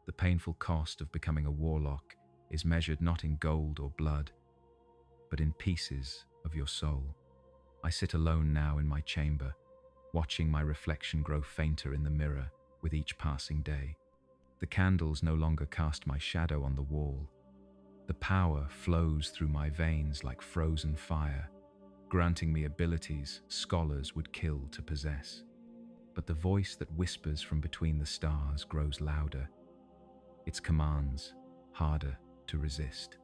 The painful cost of becoming a warlock is measured not in gold or blood, but in pieces of your soul. I sit alone now in my chamber, watching my reflection grow fainter in the mirror with each passing day. The candles no longer cast my shadow on the wall. The power flows through my veins like frozen fire, granting me abilities scholars would kill to possess. But the voice that whispers from between the stars grows louder, its commands harder to resist.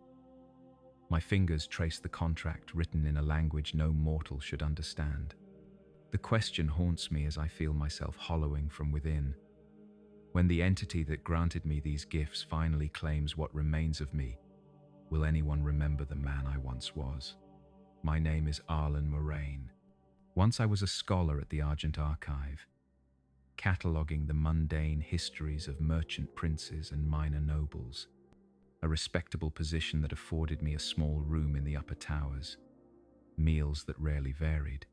My fingers trace the contract written in a language no mortal should understand. The question haunts me as I feel myself hollowing from within. When the entity that granted me these gifts finally claims what remains of me, will anyone remember the man I once was? My name is Arlen Moraine. Once I was a scholar at the Argent Archive, cataloguing the mundane histories of merchant princes and minor nobles, a respectable position that afforded me a small room in the upper towers, meals that rarely varied,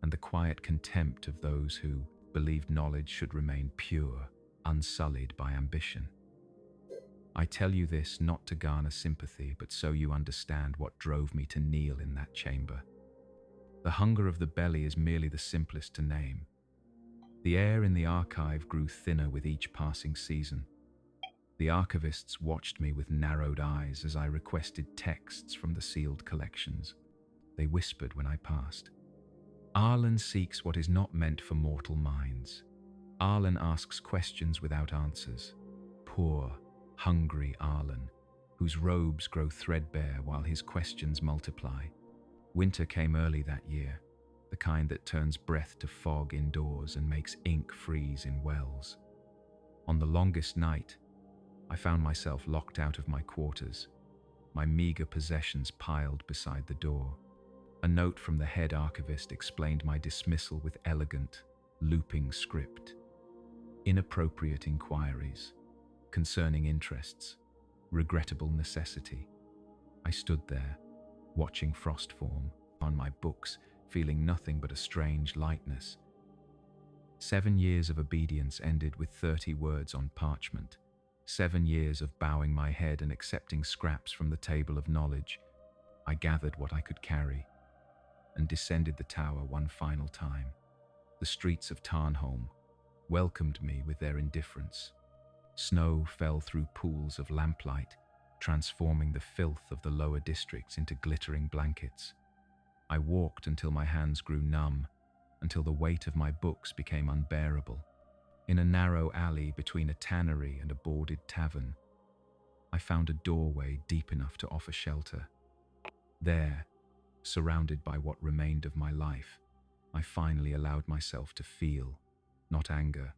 and the quiet contempt of those who believed knowledge should remain pure, unsullied by ambition. I tell you this not to garner sympathy, but so you understand what drove me to kneel in that chamber. The hunger of the belly is merely the simplest to name. The air in the archive grew thinner with each passing season. The archivists watched me with narrowed eyes as I requested texts from the sealed collections. They whispered when I passed. Arlen seeks what is not meant for mortal minds. Arlen asks questions without answers. Poor, hungry Arlen, whose robes grow threadbare while his questions multiply. Winter came early that year, the kind that turns breath to fog indoors and makes ink freeze in wells. On the longest night, I found myself locked out of my quarters, my meager possessions piled beside the door. A note from the head archivist explained my dismissal with elegant, looping script. Inappropriate inquiries, concerning interests, regrettable necessity. I stood there, watching frost form on my books, feeling nothing but a strange lightness. 7 years of obedience ended with 30 words on parchment. 7 years of bowing my head and accepting scraps from the table of knowledge. I gathered what I could carry and descended the tower one final time. The streets of Tarnholm welcomed me with their indifference. Snow fell through pools of lamplight, transforming the filth of the lower districts into glittering blankets. I walked until my hands grew numb, until the weight of my books became unbearable. In a narrow alley between a tannery and a boarded tavern, I found a doorway deep enough to offer shelter. There, surrounded by what remained of my life, I finally allowed myself to feel, not anger,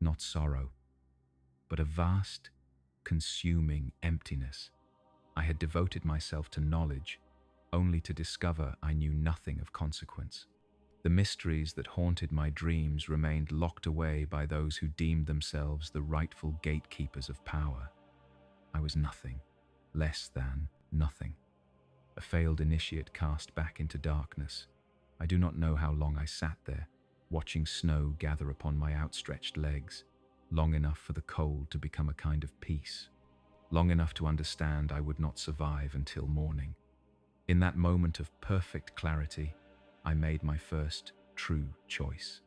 not sorrow, but a vast, consuming emptiness. I had devoted myself to knowledge, only to discover I knew nothing of consequence. The mysteries that haunted my dreams remained locked away by those who deemed themselves the rightful gatekeepers of power. I was nothing, less than nothing. A failed initiate cast back into darkness. I do not know how long I sat there, watching snow gather upon my outstretched legs, long enough for the cold to become a kind of peace, long enough to understand I would not survive until morning. In that moment of perfect clarity, I made my first true choice.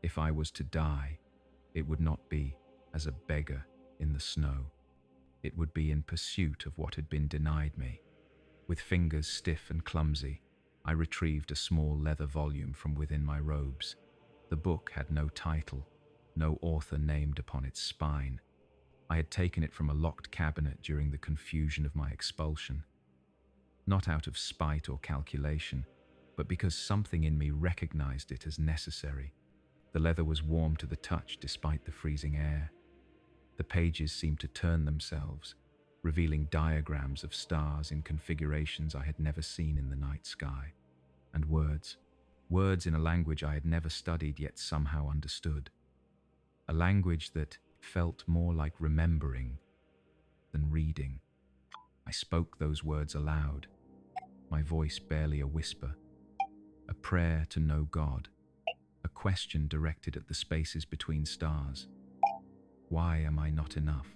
If I was to die, it would not be as a beggar in the snow. It would be in pursuit of what had been denied me. With fingers stiff and clumsy, I retrieved a small leather volume from within my robes. The book had no title, no author named upon its spine. I had taken it from a locked cabinet during the confusion of my expulsion. Not out of spite or calculation, but because something in me recognized it as necessary. The leather was warm to the touch despite the freezing air. The pages seemed to turn themselves, revealing diagrams of stars in configurations I had never seen in the night sky, and words in a language I had never studied yet somehow understood. A language that felt more like remembering than reading. I spoke those words aloud, my voice barely a whisper. A prayer to know God, a question directed at the spaces between stars. Why am I not enough?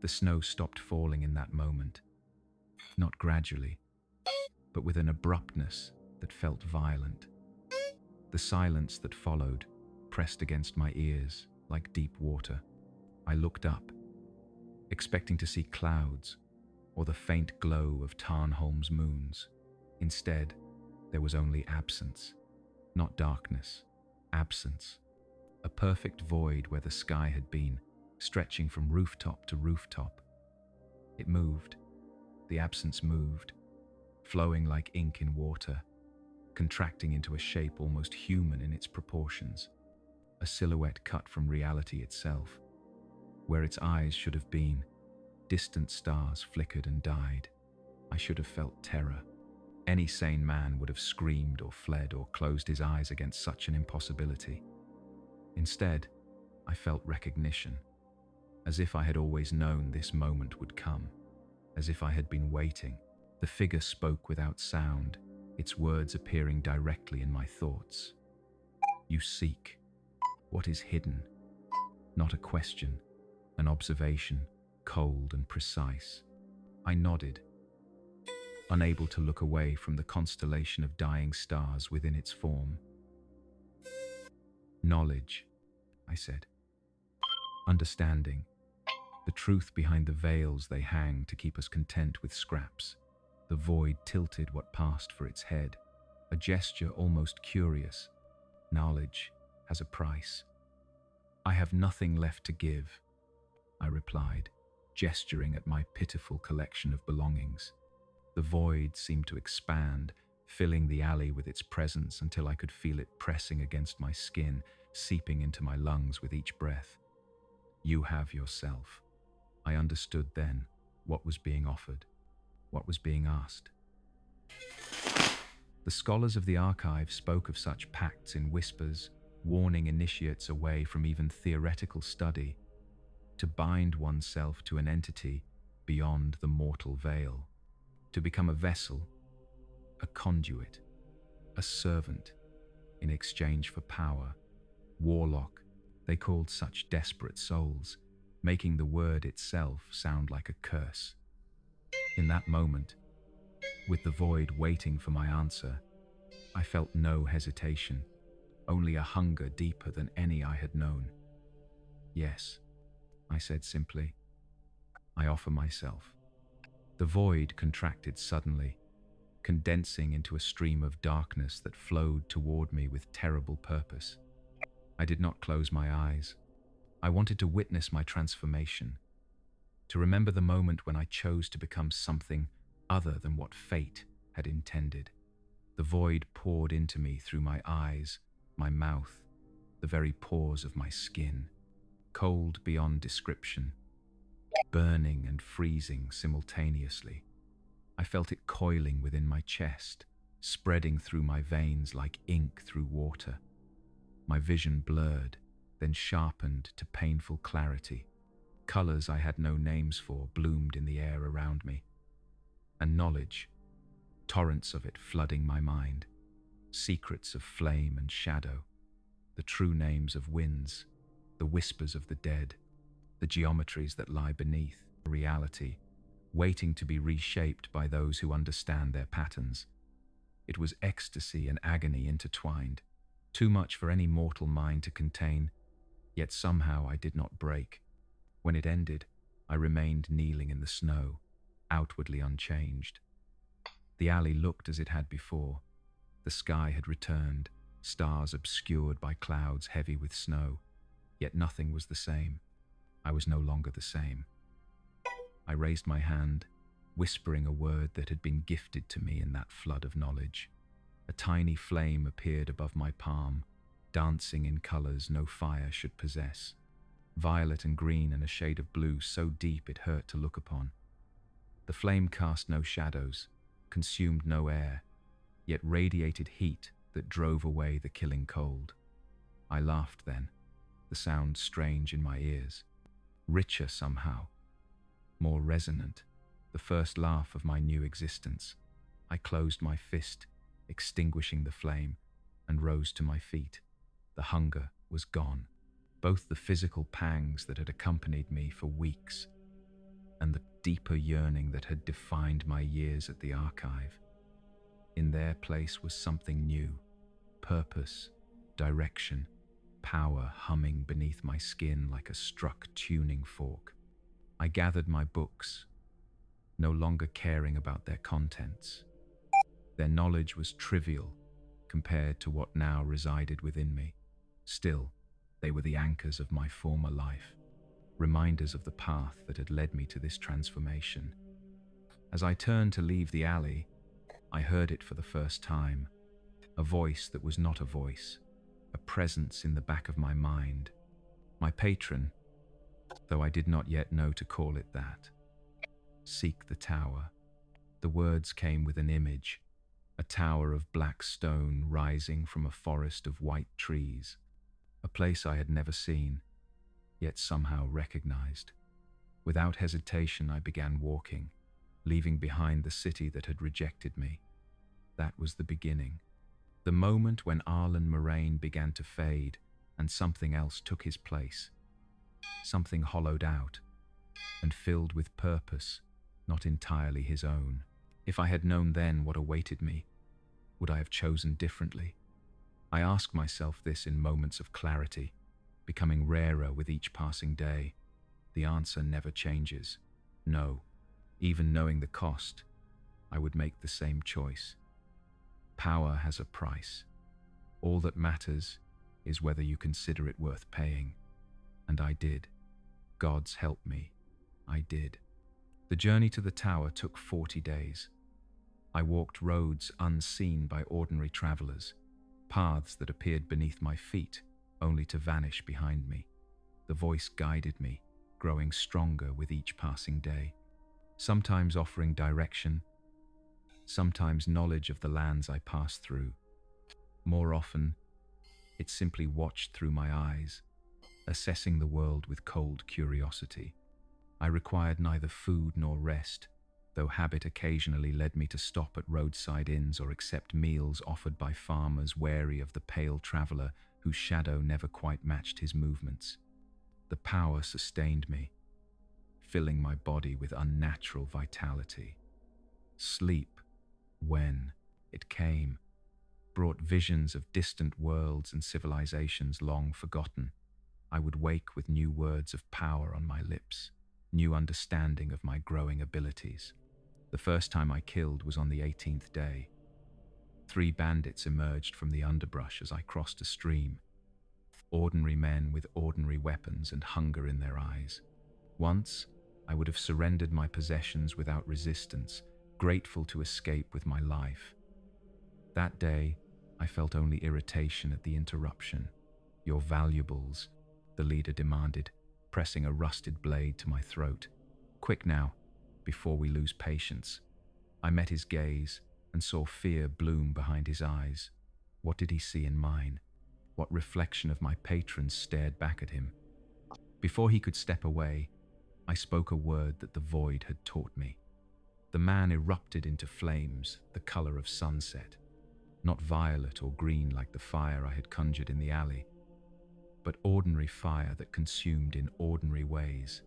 The snow stopped falling in that moment, not gradually, but with an abruptness that felt violent. The silence that followed pressed against my ears like deep water. I looked up, expecting to see clouds or the faint glow of Tarnholm's moons. Instead, there was only absence, not darkness, absence. A perfect void where the sky had been, stretching from rooftop to rooftop. It moved. The absence moved, flowing like ink in water, contracting into a shape almost human in its proportions, a silhouette cut from reality itself. Where its eyes should have been, distant stars flickered and died. I should have felt terror. Any sane man would have screamed or fled or closed his eyes against such an impossibility. Instead, I felt recognition, as if I had always known this moment would come, as if I had been waiting. The figure spoke without sound, its words appearing directly in my thoughts. You seek what is hidden, not a question, an observation, cold and precise. I nodded, unable to look away from the constellation of dying stars within its form. Knowledge, I said. Understanding. The truth behind the veils they hang to keep us content with scraps. The void tilted what passed for its head, a gesture almost curious. Knowledge has a price. I have nothing left to give, I replied, gesturing at my pitiful collection of belongings. The void seemed to expand, filling the alley with its presence until I could feel it pressing against my skin, seeping into my lungs with each breath. You have yourself. I understood then what was being offered, what was being asked. The scholars of the archive spoke of such pacts in whispers, warning initiates away from even theoretical study, to bind oneself to an entity beyond the mortal veil, to become a vessel, a conduit, a servant, in exchange for power. Warlock, they called such desperate souls, making the word itself sound like a curse. In that moment, with the void waiting for my answer, I felt no hesitation, only a hunger deeper than any I had known. Yes, I said simply, I offer myself. The void contracted suddenly, condensing into a stream of darkness that flowed toward me with terrible purpose. I did not close my eyes. I wanted to witness my transformation, to remember the moment when I chose to become something other than what fate had intended. The void poured into me through my eyes, my mouth, the very pores of my skin, cold beyond description, burning and freezing simultaneously. I felt it coiling within my chest, spreading through my veins like ink through water. My vision blurred, then sharpened to painful clarity. Colors I had no names for bloomed in the air around me. And knowledge, torrents of it flooding my mind. Secrets of flame and shadow, the true names of winds, the whispers of the dead, the geometries that lie beneath reality, waiting to be reshaped by those who understand their patterns. It was ecstasy and agony intertwined, too much for any mortal mind to contain, yet somehow I did not break. When it ended, I remained kneeling in the snow, outwardly unchanged. The alley looked as it had before. The sky had returned, stars obscured by clouds heavy with snow, yet nothing was the same. I was no longer the same. I raised my hand, whispering a word that had been gifted to me in that flood of knowledge. A tiny flame appeared above my palm, dancing in colors no fire should possess. Violet and green and a shade of blue so deep it hurt to look upon. The flame cast no shadows, consumed no air, yet radiated heat that drove away the killing cold. I laughed then, the sound strange in my ears, richer somehow, more resonant, the first laugh of my new existence. I closed my fist, extinguishing the flame, and rose to my feet. The hunger was gone, both the physical pangs that had accompanied me for weeks deeper yearning that had defined my years at the archive. In their place was something new, purpose, direction, power humming beneath my skin like a struck tuning fork. I gathered my books, no longer caring about their contents. Their knowledge was trivial compared to what now resided within me. Still, they were the anchors of my former life, reminders of the path that had led me to this transformation. As I turned to leave the alley, I heard it for the first time, a voice that was not a voice, a presence in the back of my mind, my patron, though I did not yet know to call it that. Seek the tower. The words came with an image, a tower of black stone rising from a forest of white trees, a place I had never seen, yet somehow recognized. Without hesitation, I began walking, leaving behind the city that had rejected me. That was the beginning. The moment when Arlen Moraine began to fade and something else took his place. Something hollowed out and filled with purpose, not entirely his own. If I had known then what awaited me, would I have chosen differently? I ask myself this in moments of clarity, becoming rarer with each passing day. The answer never changes. No, even knowing the cost, I would make the same choice. Power has a price. All that matters is whether you consider it worth paying. And I did. Gods help me. I did. The journey to the tower took 40 days. I walked roads unseen by ordinary travelers, paths that appeared beneath my feet, only to vanish behind me. The voice guided me, growing stronger with each passing day, sometimes offering direction, sometimes knowledge of the lands I passed through. More often, it simply watched through my eyes, assessing the world with cold curiosity. I required neither food nor rest, though habit occasionally led me to stop at roadside inns or accept meals offered by farmers wary of the pale traveler whose shadow never quite matched his movements. The power sustained me, filling my body with unnatural vitality. Sleep, when it came, brought visions of distant worlds and civilizations long forgotten. I would wake with new words of power on my lips, new understanding of my growing abilities. The first time I killed was on the 18th day. 3 bandits emerged from the underbrush as I crossed a stream. Ordinary men with ordinary weapons and hunger in their eyes. Once, I would have surrendered my possessions without resistance, grateful to escape with my life. That day, I felt only irritation at the interruption. "Your valuables," the leader demanded, pressing a rusted blade to my throat. "Quick now, before we lose patience." I met his gaze and saw fear bloom behind his eyes. What did he see in mine? What reflection of my patrons stared back at him? Before he could step away, I spoke a word that the void had taught me. The man erupted into flames, the color of sunset, not violet or green like the fire I had conjured in the alley, but ordinary fire that consumed in ordinary ways.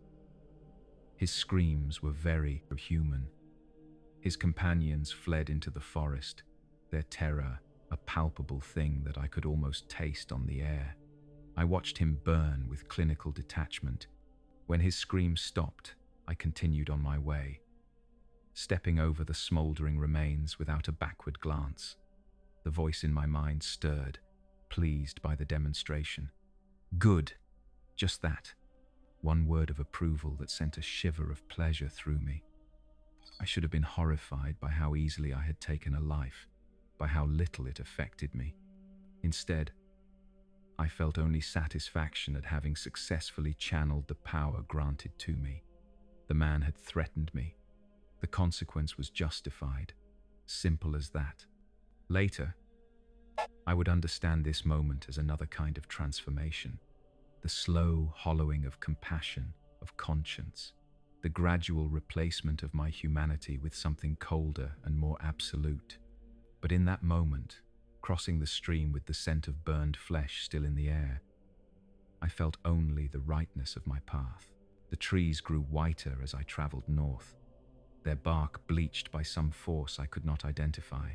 His screams were very human. His companions fled into the forest, their terror a palpable thing that I could almost taste on the air. I watched him burn with clinical detachment. When his screams stopped, I continued on my way, stepping over the smoldering remains without a backward glance. The voice in my mind stirred, pleased by the demonstration. Good, just that. One word of approval that sent a shiver of pleasure through me. I should have been horrified by how easily I had taken a life, by how little it affected me. Instead, I felt only satisfaction at having successfully channeled the power granted to me. The man had threatened me. The consequence was justified. Simple as that. Later, I would understand this moment as another kind of transformation. The slow hollowing of compassion, of conscience. The gradual replacement of my humanity with something colder and more absolute. But in that moment, crossing the stream with the scent of burned flesh still in the air, I felt only the rightness of my path. The trees grew whiter as I traveled north, their bark bleached by some force I could not identify.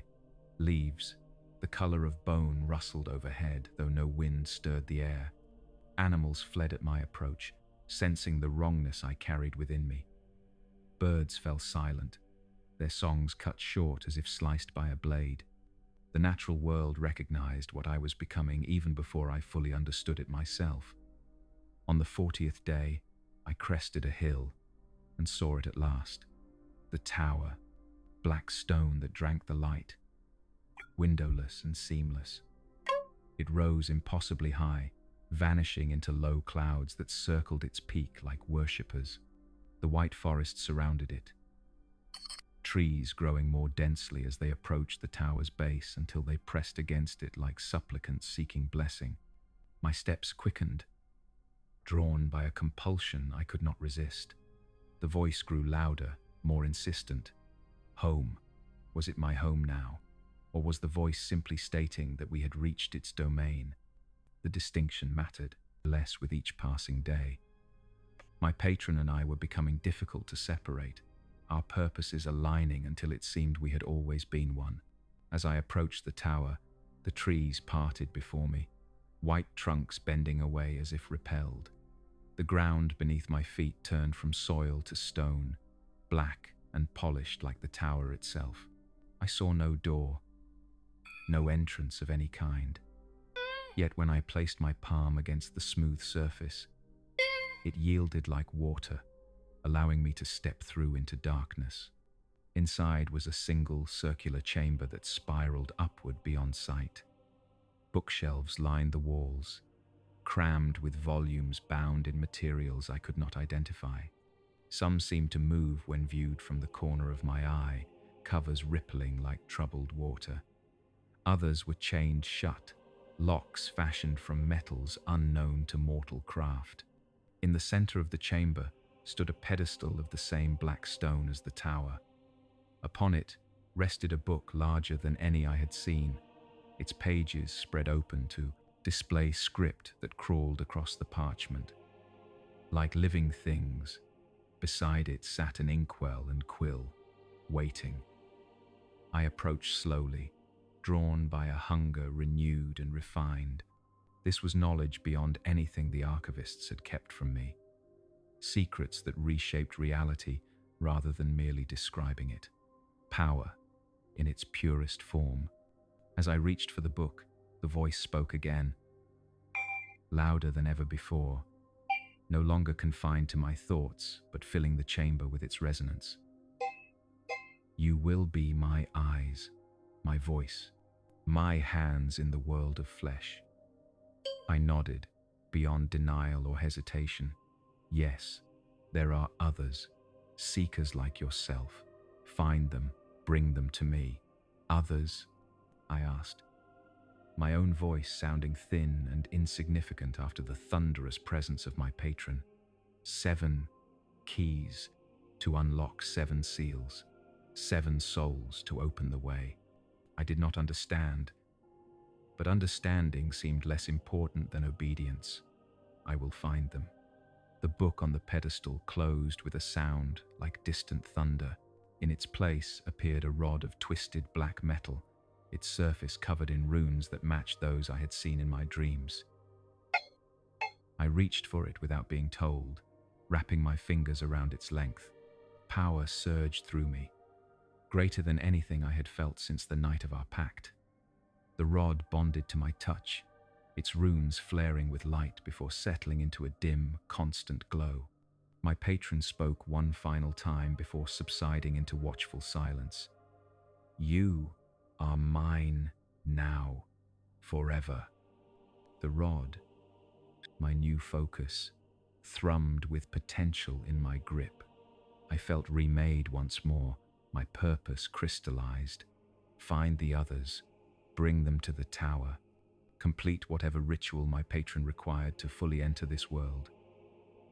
Leaves, the color of bone, rustled overhead, though no wind stirred the air. Animals fled at my approach, sensing the wrongness I carried within me. Birds fell silent, their songs cut short as if sliced by a blade. The natural world recognized what I was becoming even before I fully understood it myself. On the 40th day, I crested a hill and saw it at last. The tower, black stone that drank the light, windowless and seamless. It rose impossibly high, vanishing into low clouds that circled its peak like worshippers. The white forest surrounded it, trees growing more densely as they approached the tower's base until they pressed against it like supplicants seeking blessing. My steps quickened, drawn by a compulsion I could not resist. The voice grew louder, more insistent. Home. Was it my home now? Or was the voice simply stating that we had reached its domain? The distinction mattered less with each passing day. My patron and I were becoming difficult to separate, our purposes aligning until it seemed we had always been one. As I approached the tower, the trees parted before me, white trunks bending away as if repelled. The ground beneath my feet turned from soil to stone, black and polished like the tower itself. I saw no door, no entrance of any kind. Yet when I placed my palm against the smooth surface, it yielded like water, allowing me to step through into darkness. Inside was a single circular chamber that spiraled upward beyond sight. Bookshelves lined the walls, crammed with volumes bound in materials I could not identify. Some seemed to move when viewed from the corner of my eye, covers rippling like troubled water. Others were chained shut, locks fashioned from metals unknown to mortal craft. In the center of the chamber stood a pedestal of the same black stone as the tower. Upon it rested a book larger than any I had seen, its pages spread open to display script that crawled across the parchment. Like living things, beside it sat an inkwell and quill, waiting. I approached slowly, drawn by a hunger renewed and refined. This was knowledge beyond anything the archivists had kept from me. Secrets that reshaped reality rather than merely describing it. Power, in its purest form. As I reached for the book, the voice spoke again, louder than ever before, no longer confined to my thoughts, but filling the chamber with its resonance. You will be my eyes, my voice, my hands in the world of flesh. I nodded, beyond denial or hesitation. Yes, there are others, seekers like yourself. Find them, bring them to me. Others? I asked, my own voice sounding thin and insignificant after the thunderous presence of my patron. 7 keys to unlock 7 seals, 7 souls to open the way. I did not understand, but understanding seemed less important than obedience. I will find them. The book on the pedestal closed with a sound like distant thunder. In its place appeared a rod of twisted black metal, its surface covered in runes that matched those I had seen in my dreams. I reached for it without being told, wrapping my fingers around its length. Power surged through me, greater than anything I had felt since the night of our pact. The rod bonded to my touch, its runes flaring with light before settling into a dim, constant glow. My patron spoke one final time before subsiding into watchful silence. You are mine now, forever. The rod, my new focus, thrummed with potential in my grip. I felt remade once more, my purpose crystallized. Find the others, bring them to the tower, complete whatever ritual my patron required to fully enter this world.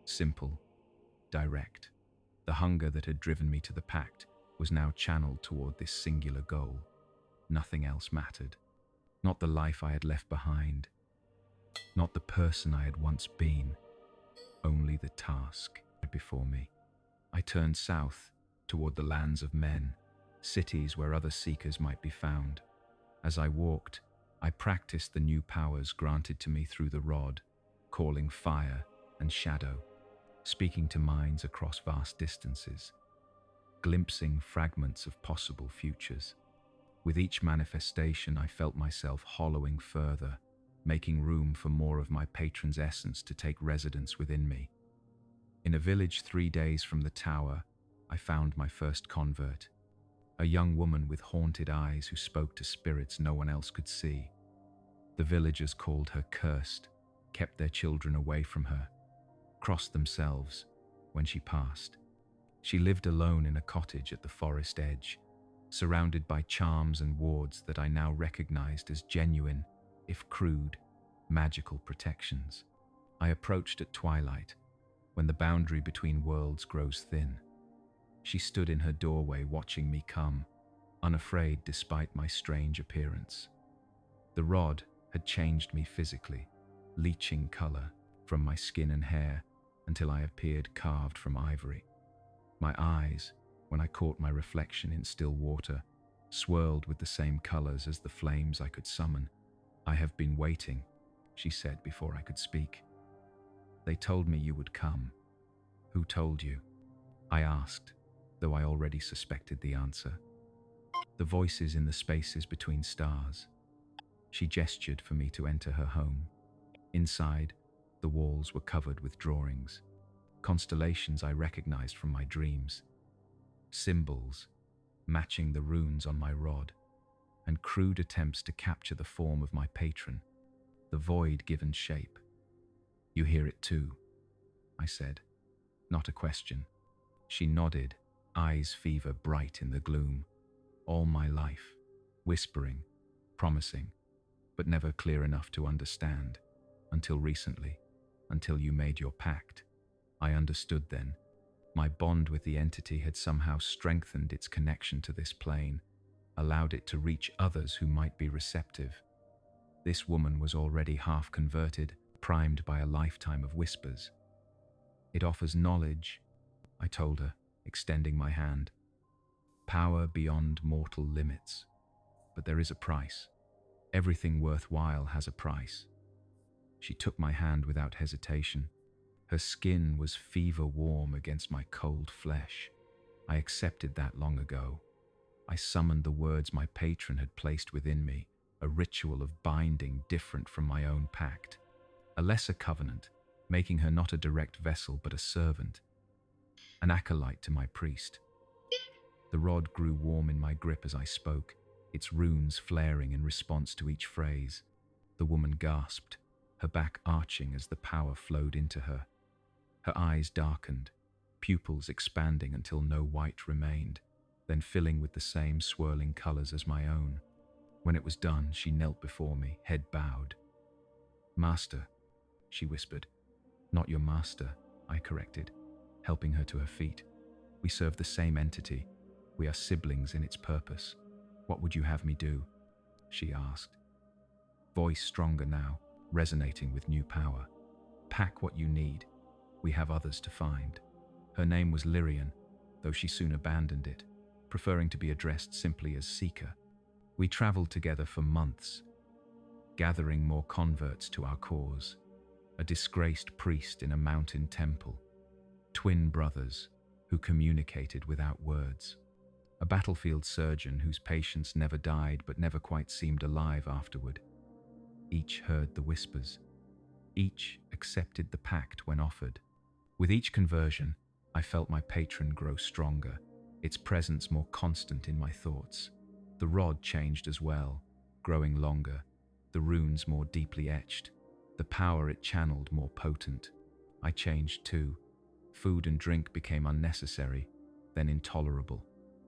Simple, direct. The hunger that had driven me to the pact was now channeled toward this singular goal. Nothing else mattered. Not the life I had left behind. Not the person I had once been. Only the task. before me. I turned south, toward the lands of men, cities where other seekers might be found. As I walked, I practiced the new powers granted to me through the rod, calling fire and shadow, speaking to minds across vast distances, glimpsing fragments of possible futures. With each manifestation, I felt myself hollowing further, making room for more of my patron's essence to take residence within me. In a village 3 days from the tower, I found my first convert, a young woman with haunted eyes who spoke to spirits no one else could see. The villagers called her cursed, kept their children away from her, crossed themselves when she passed. She lived alone in a cottage at the forest edge, surrounded by charms and wards that I now recognized as genuine, if crude, magical protections. I approached at twilight, when the boundary between worlds grows thin. She stood in her doorway watching me come, unafraid despite my strange appearance. The rod had changed me physically, leaching color from my skin and hair until I appeared carved from ivory. My eyes, when I caught my reflection in still water, swirled with the same colors as the flames I could summon. "I have been waiting," she said before I could speak. "They told me you would come." "Who told you?" I asked, though I already suspected the answer. "The voices in the spaces between stars." She gestured for me to enter her home. Inside, the walls were covered with drawings, constellations I recognized from my dreams, symbols matching the runes on my rod, and crude attempts to capture the form of my patron, the void given shape. "You hear it too," I said, not a question. She nodded, eyes fever bright in the gloom. "All my life, whispering, promising, but never clear enough to understand, until recently, until you made your pact. I understood then. My bond with the entity had somehow strengthened its connection to this plane, allowed it to reach others who might be receptive. This woman was already half converted, primed by a lifetime of whispers. It offers knowledge," I told her, extending my hand. "Power beyond mortal limits. But there is a price. Everything worthwhile has a price." She took my hand without hesitation. Her skin was fever warm against my cold flesh. I accepted that long ago. I summoned the words my patron had placed within me, a ritual of binding different from my own pact. A lesser covenant, making her not a direct vessel but a servant, an acolyte to my priest. The rod grew warm in my grip as I spoke, its runes flaring in response to each phrase. The woman gasped, her back arching as the power flowed into her. Her eyes darkened, pupils expanding until no white remained, then filling with the same swirling colors as my own. When it was done, she knelt before me, head bowed. "Master," she whispered. "Not your master," I corrected, helping her to her feet. "We serve the same entity. We are siblings in its purpose. What would you have me do?" she asked. Voice stronger now, resonating with new power. "Pack what you need. We have others to find." Her name was Lyrian, though she soon abandoned it, preferring to be addressed simply as Seeker. We traveled together for months, gathering more converts to our cause. A disgraced priest in a mountain temple, twin brothers who communicated without words, a battlefield surgeon whose patients never died but never quite seemed alive afterward. Each heard the whispers. Each accepted the pact when offered. With each conversion, I felt my patron grow stronger, its presence more constant in my thoughts. The rod changed as well, growing longer, the runes more deeply etched, the power it channeled more potent. I changed too. Food and drink became unnecessary, then intolerable.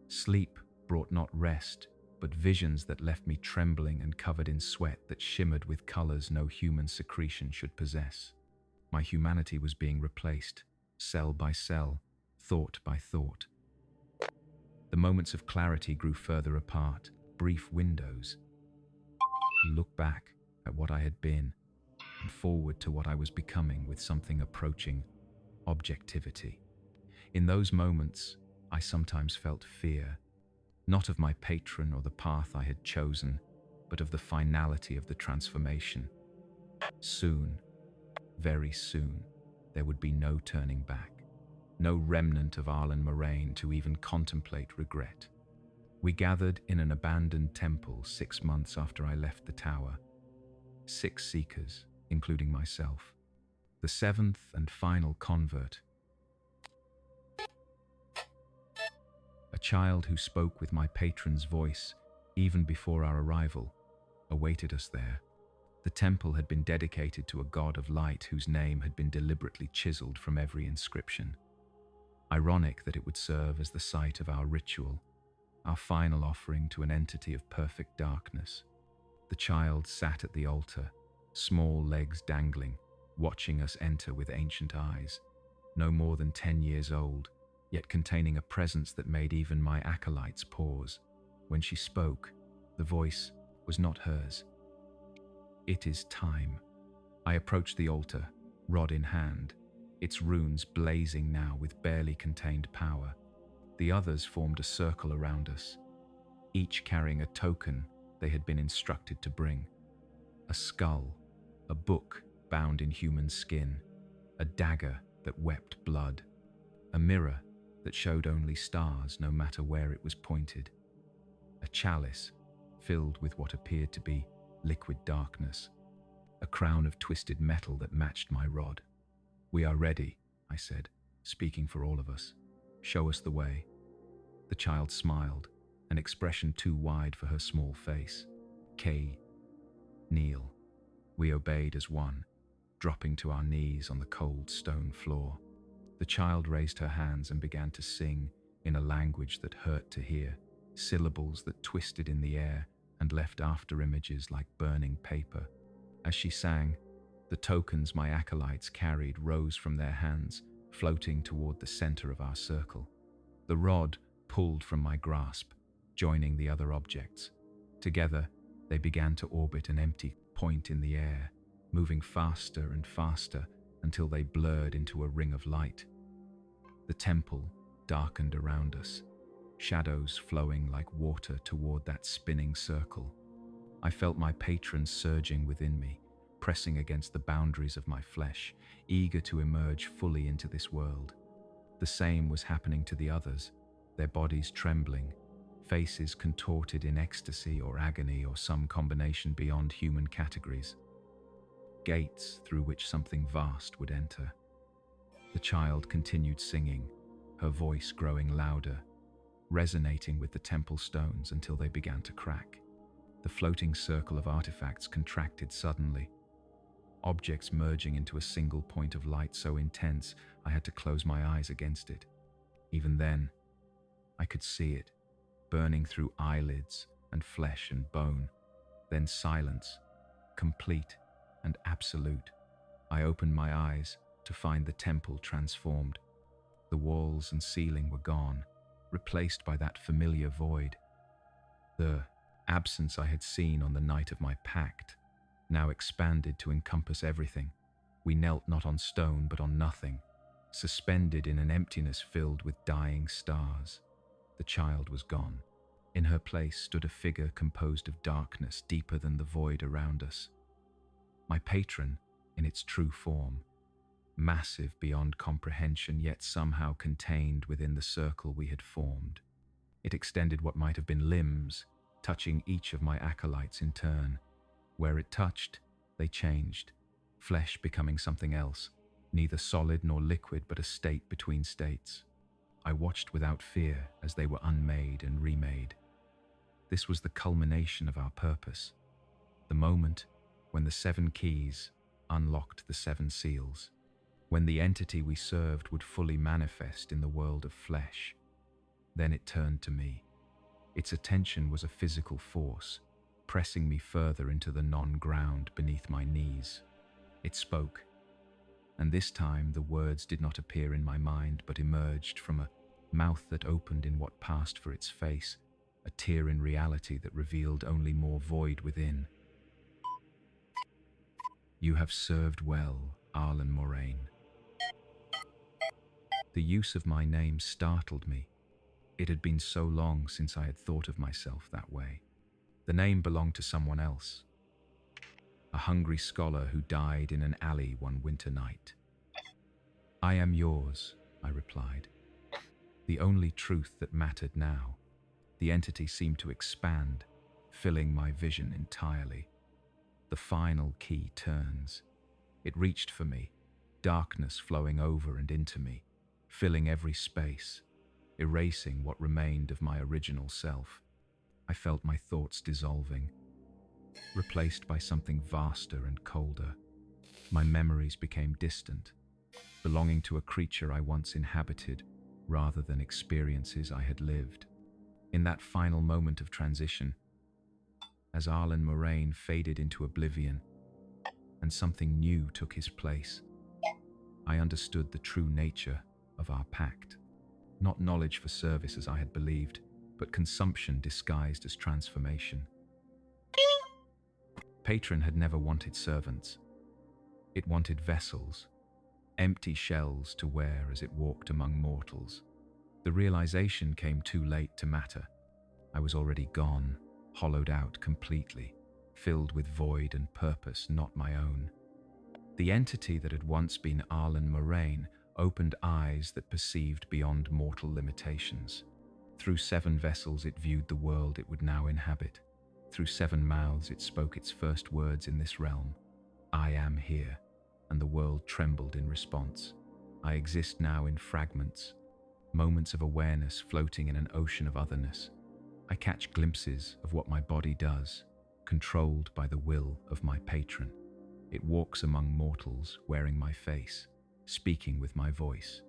Sleep brought not rest, but visions that left me trembling and covered in sweat that shimmered with colors no human secretion should possess. My humanity was being replaced, cell by cell, thought by thought. The moments of clarity grew further apart, brief windows. Look back at what I had been, and forward to what I was becoming with something approaching objectivity. In those moments, I sometimes felt fear, not of my patron or the path I had chosen, but of the finality of the transformation. Soon, very soon, there would be no turning back, no remnant of Arlen Moraine to even contemplate regret. We gathered in an abandoned temple 6 months after I left the tower. 6 seekers, including myself. The 7th and final convert. A child who spoke with my patron's voice even before our arrival awaited us there. The temple had been dedicated to a god of light whose name had been deliberately chiseled from every inscription. Ironic that it would serve as the site of our ritual, our final offering to an entity of perfect darkness. The child sat at the altar, small legs dangling, watching us enter with ancient eyes, no more than 10 years old, yet containing a presence that made even my acolytes pause. When she spoke, the voice was not hers. "It is time." I approached the altar, rod in hand, its runes blazing now with barely contained power. The others formed a circle around us, each carrying a token they had been instructed to bring. A skull, a book bound in human skin, a dagger that wept blood, a mirror that showed only stars no matter where it was pointed, a chalice filled with what appeared to be liquid darkness, a crown of twisted metal that matched my rod. "We are ready," I said, speaking for all of us. "Show us the way." The child smiled, an expression too wide for her small face. "Kay, kneel." We obeyed as one, dropping to our knees on the cold stone floor. The child raised her hands and began to sing in a language that hurt to hear, syllables that twisted in the air and left after images like burning paper. As she sang, the tokens my acolytes carried rose from their hands, floating toward the center of our circle. The rod pulled from my grasp, joining the other objects. Together, they began to orbit an empty point in the air, moving faster and faster until they blurred into a ring of light. The temple darkened around us, shadows flowing like water toward that spinning circle. I felt my patron surging within me, pressing against the boundaries of my flesh, eager to emerge fully into this world. The same was happening to the others, their bodies trembling, faces contorted in ecstasy or agony or some combination beyond human categories. Gates through which something vast would enter. The child continued singing, her voice growing louder, resonating with the temple stones until they began to crack. The floating circle of artifacts contracted suddenly, objects merging into a single point of light so intense I had to close my eyes against it. Even then, I could see it, burning through eyelids and flesh and bone. Then silence, complete and absolute. I opened my eyes to find the temple transformed. The walls and ceiling were gone, replaced by that familiar void. The absence I had seen on the night of my pact now expanded to encompass everything. We knelt not on stone but on nothing, suspended in an emptiness filled with dying stars. The child was gone. In her place stood a figure composed of darkness deeper than the void around us. My patron, in its true form, massive beyond comprehension yet somehow contained within the circle we had formed. It extended what might have been limbs, touching each of my acolytes in turn. Where it touched, they changed, flesh becoming something else, neither solid nor liquid but a state between states. I watched without fear as they were unmade and remade. This was the culmination of our purpose, the moment when the 7 keys unlocked the 7 seals, when the entity we served would fully manifest in the world of flesh. Then it turned to me. Its attention was a physical force, pressing me further into the non-ground beneath my knees. It spoke, and this time the words did not appear in my mind but emerged from a mouth that opened in what passed for its face, a tear in reality that revealed only more void within. "You have served well, Arlen Moraine." The use of my name startled me. It had been so long since I had thought of myself that way. The name belonged to someone else, a hungry scholar who died in an alley one winter night. "I am yours," I replied. The only truth that mattered now. The entity seemed to expand, filling my vision entirely. The final key turns. It reached for me, darkness flowing over and into me, filling every space, erasing what remained of my original self. I felt my thoughts dissolving, replaced by something vaster and colder. My memories became distant, belonging to a creature I once inhabited rather than experiences I had lived. In that final moment of transition, as Arlen Moraine faded into oblivion and something new took his place, I understood the true nature of our pact. Not knowledge for service as I had believed, but consumption disguised as transformation. Patron had never wanted servants. It wanted vessels, empty shells to wear as it walked among mortals. The realization came too late to matter. I was already gone, hollowed out completely, filled with void and purpose not my own. The entity that had once been Arlen Moraine opened eyes that perceived beyond mortal limitations. Through 7 vessels it viewed the world it would now inhabit. Through 7 mouths it spoke its first words in this realm. "I am here," and the world trembled in response. I exist now in fragments, moments of awareness floating in an ocean of otherness. I catch glimpses of what my body does, controlled by the will of my patron. It walks among mortals, wearing my face, speaking with my voice.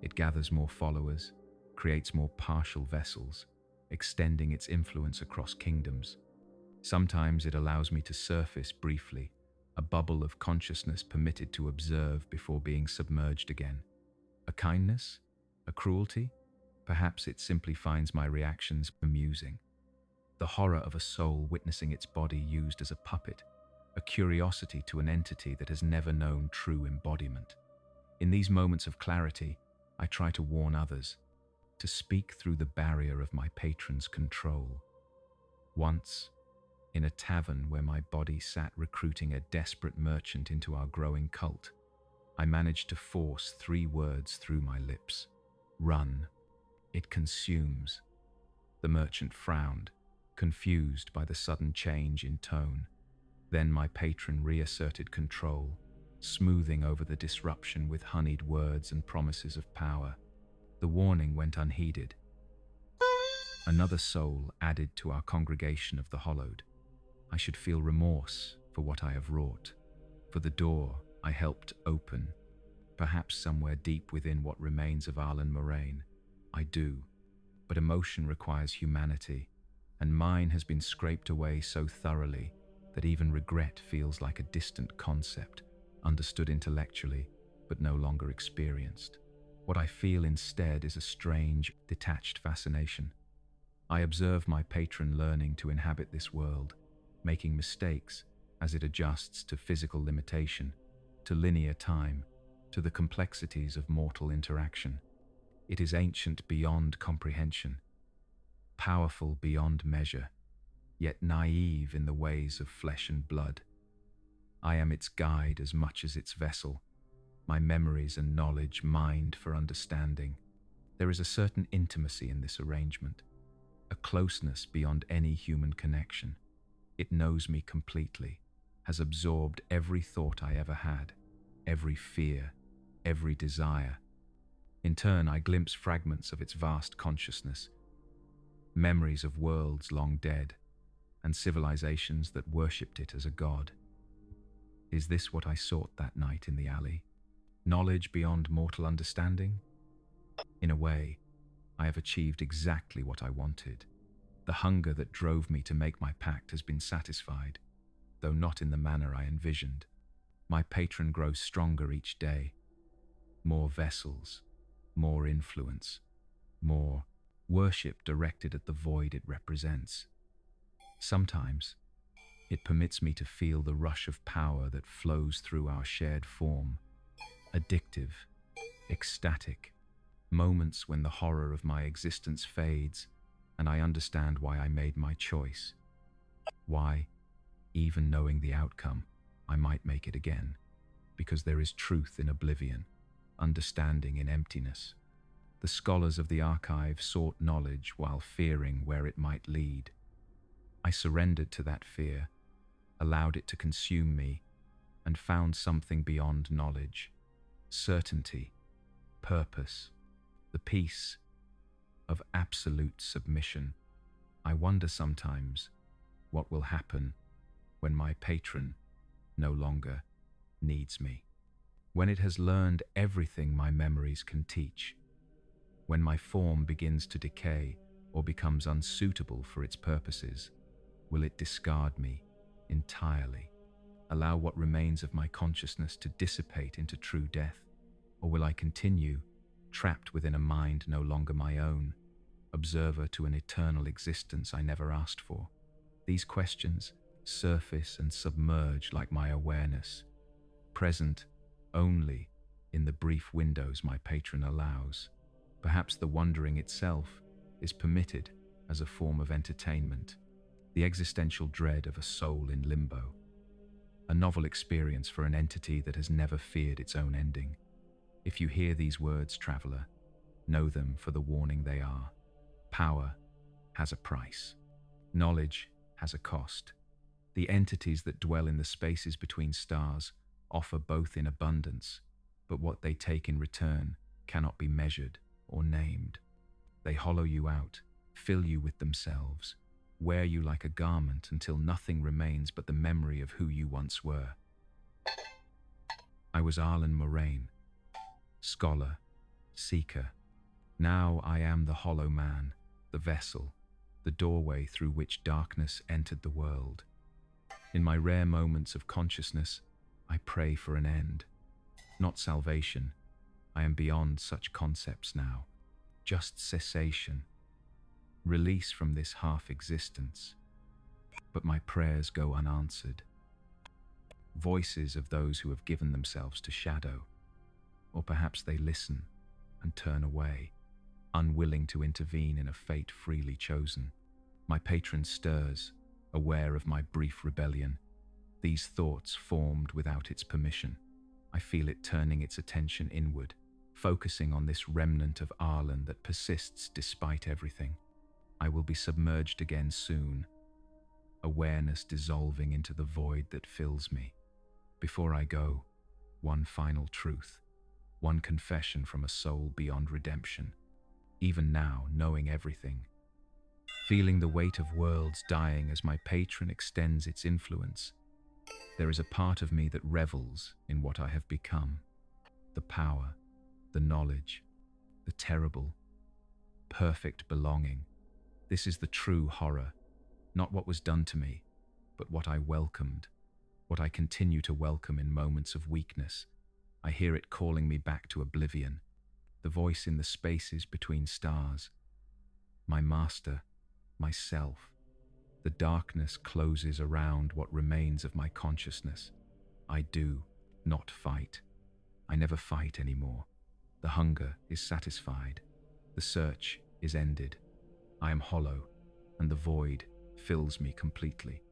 It gathers more followers, creates more partial vessels, extending its influence across kingdoms. Sometimes it allows me to surface briefly, a bubble of consciousness permitted to observe before being submerged again. A kindness? A cruelty? Perhaps it simply finds my reactions amusing. The horror of a soul witnessing its body used as a puppet, a curiosity to an entity that has never known true embodiment. In these moments of clarity, I try to warn others, to speak through the barrier of my patron's control. Once, in a tavern where my body sat recruiting a desperate merchant into our growing cult, I managed to force 3 words through my lips. "Run. It consumes." The merchant frowned, confused by the sudden change in tone. Then my patron reasserted control, smoothing over the disruption with honeyed words and promises of power. The warning went unheeded. Another soul added to our congregation of the hallowed. I should feel remorse for what I have wrought, for the door I helped open, perhaps somewhere deep within what remains of Arlen Moraine. I do, but emotion requires humanity, and mine has been scraped away so thoroughly that even regret feels like a distant concept, understood intellectually, but no longer experienced. What I feel instead is a strange, detached fascination. I observe my patron learning to inhabit this world, making mistakes as it adjusts to physical limitation, to linear time, to the complexities of mortal interaction. It is ancient beyond comprehension, powerful beyond measure, yet naive in the ways of flesh and blood. I am its guide as much as its vessel, my memories and knowledge mined for understanding. There is a certain intimacy in this arrangement, a closeness beyond any human connection. It knows me completely, has absorbed every thought I ever had, every fear, every desire. In turn, I glimpse fragments of its vast consciousness, memories of worlds long dead, and civilizations that worshipped it as a god. Is this what I sought that night in the alley? Knowledge beyond mortal understanding? In a way, I have achieved exactly what I wanted. The hunger that drove me to make my pact has been satisfied, though not in the manner I envisioned. My patron grows stronger each day. More vessels, more influence, more worship directed at the void it represents. Sometimes, it permits me to feel the rush of power that flows through our shared form, addictive, ecstatic, Moments when the horror of my existence fades and I understand why I made my choice. Why, even knowing the outcome, I might make it again. Because there is truth in oblivion, understanding in emptiness. The scholars of the archive sought knowledge while fearing where it might lead. I surrendered to that fear, allowed it to consume me, and found something beyond knowledge. Certainty, purpose, the peace of absolute submission. I wonder sometimes what will happen when my patron no longer needs me. When it has learned everything my memories can teach. When my form begins to decay or becomes unsuitable for its purposes, will it discard me entirely? Allow what remains of my consciousness to dissipate into true death? Or will I continue, trapped within a mind no longer my own, observer to an eternal existence I never asked for? These questions surface and submerge like my awareness, present only in the brief windows my patron allows. Perhaps the wondering itself is permitted as a form of entertainment, the existential dread of a soul in limbo. A novel experience for an entity that has never feared its own ending. If you hear these words, traveler, know them for the warning they are. Power has a price. Knowledge has a cost. The entities that dwell in the spaces between stars offer both in abundance, but what they take in return cannot be measured or named. They hollow you out, fill you with themselves, wear you like a garment until nothing remains but the memory of who you once were. I was Arlen Moraine, scholar, seeker. Now I am the hollow man, the vessel, the doorway through which darkness entered the world. In my rare moments of consciousness, I pray for an end, not salvation. I am beyond such concepts now. Just cessation, release from this half-existence. But my prayers go unanswered. Voices of those who have given themselves to shadow, or perhaps they listen and turn away, unwilling to intervene in a fate freely chosen. My patron stirs, aware of my brief rebellion. These thoughts formed without its permission. I feel it turning its attention inward, focusing on this remnant of Arlen that persists despite everything. I will be submerged again soon, awareness dissolving into the void that fills me. Before I go, one final truth, one confession from a soul beyond redemption. Even now, knowing everything, feeling the weight of worlds dying as my patron extends its influence, there is a part of me that revels in what I have become. The power, the knowledge, the terrible, perfect belonging. This is the true horror, not what was done to me, but what I welcomed, what I continue to welcome in moments of weakness. I hear it calling me back to oblivion, the voice in the spaces between stars. My master, myself. The darkness closes around what remains of my consciousness. I do not fight. I never fight anymore. The hunger is satisfied. The search is ended. I am hollow, and the void fills me completely.